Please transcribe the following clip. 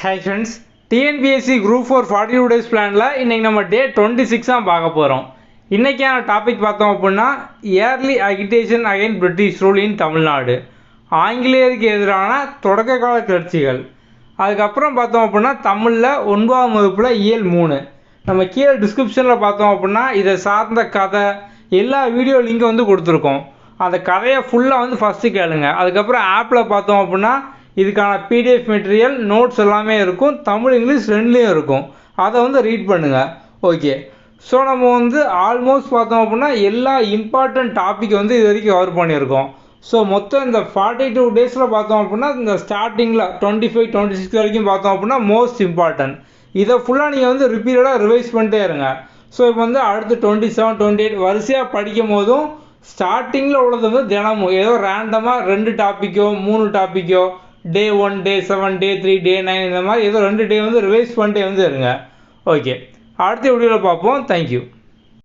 Hi friends, TNPSC group 4 42 days பிளானில் இன்றைக்கி நம்ம டே 26 தான் பார்க்க போகிறோம். இன்றைக்கான டாபிக் பார்த்தோம் அப்படின்னா early agitation against British rule in Tamil Nadu, ஆங்கிலேயருக்கு எதிரான தொடக்க கால கிளர்ச்சிகள். அதுக்கப்புறம் பார்த்தோம் அப்படின்னா தமிழில் 9ஆம் வகுப்பில் இயல் 3. நம்ம கீழே டிஸ்கிரிப்ஷனில் பார்த்தோம் அப்படின்னா இதை சார்ந்த கதை எல்லா வீடியோ லிங்க் வந்து கொடுத்துருக்கோம். அந்த கதையை ஃபுல்லாக வந்து ஃபஸ்ட்டு கேளுங்க. அதுக்கப்புறம் ஆப்பில் பார்த்தோம் அப்படின்னா இதுக்கான பிடிஎஃப் மெட்டீரியல் நோட்ஸ் எல்லாமே இருக்கும், தமிழ் இங்கிலீஷ் ரெண்டுலேயும் இருக்கும். அதை வந்து ரீட் பண்ணுங்கள். ஓகே, ஸோ நம்ம வந்து ஆல்மோஸ்ட் பார்த்தோம் அப்படின்னா எல்லா இம்பார்ட்டன்ட் டாபிக் வந்து இது வரைக்கும் கவர் பண்ணியிருக்கோம். ஸோ மொத்தம் இந்த 42 டேஸில் பார்த்தோம் அப்படின்னா இந்த ஸ்டார்டிங்கில் 25, 26 வரைக்கும் பார்த்தோம் அப்படின்னா மோஸ்ட் இம்பார்ட்டன்ட். இதை ஃபுல்லாக நீங்கள் வந்து ரிப்பீட்டடாக ரிவைஸ் பண்ணிட்டே இருங்க. ஸோ இப்போ வந்து அடுத்து 27, 28 வரிசையாக படிக்கும் போதும் ஸ்டார்டிங்கில் உள்ளது வந்து தினமும் ஏதோ ரேண்டமாக 2 டாப்பிக்கோ 3 டாப்பிக்கோ டே 1, டே 7, டே 3, டே 9 இந்த மாதிரி ஏதோ 2 டே வந்து ரிவைஸ் பண்ணிட்டே வந்து இருங்க. ஓகே, அடுத்த வீடியோவில் பார்ப்போம். தேங்க்யூ.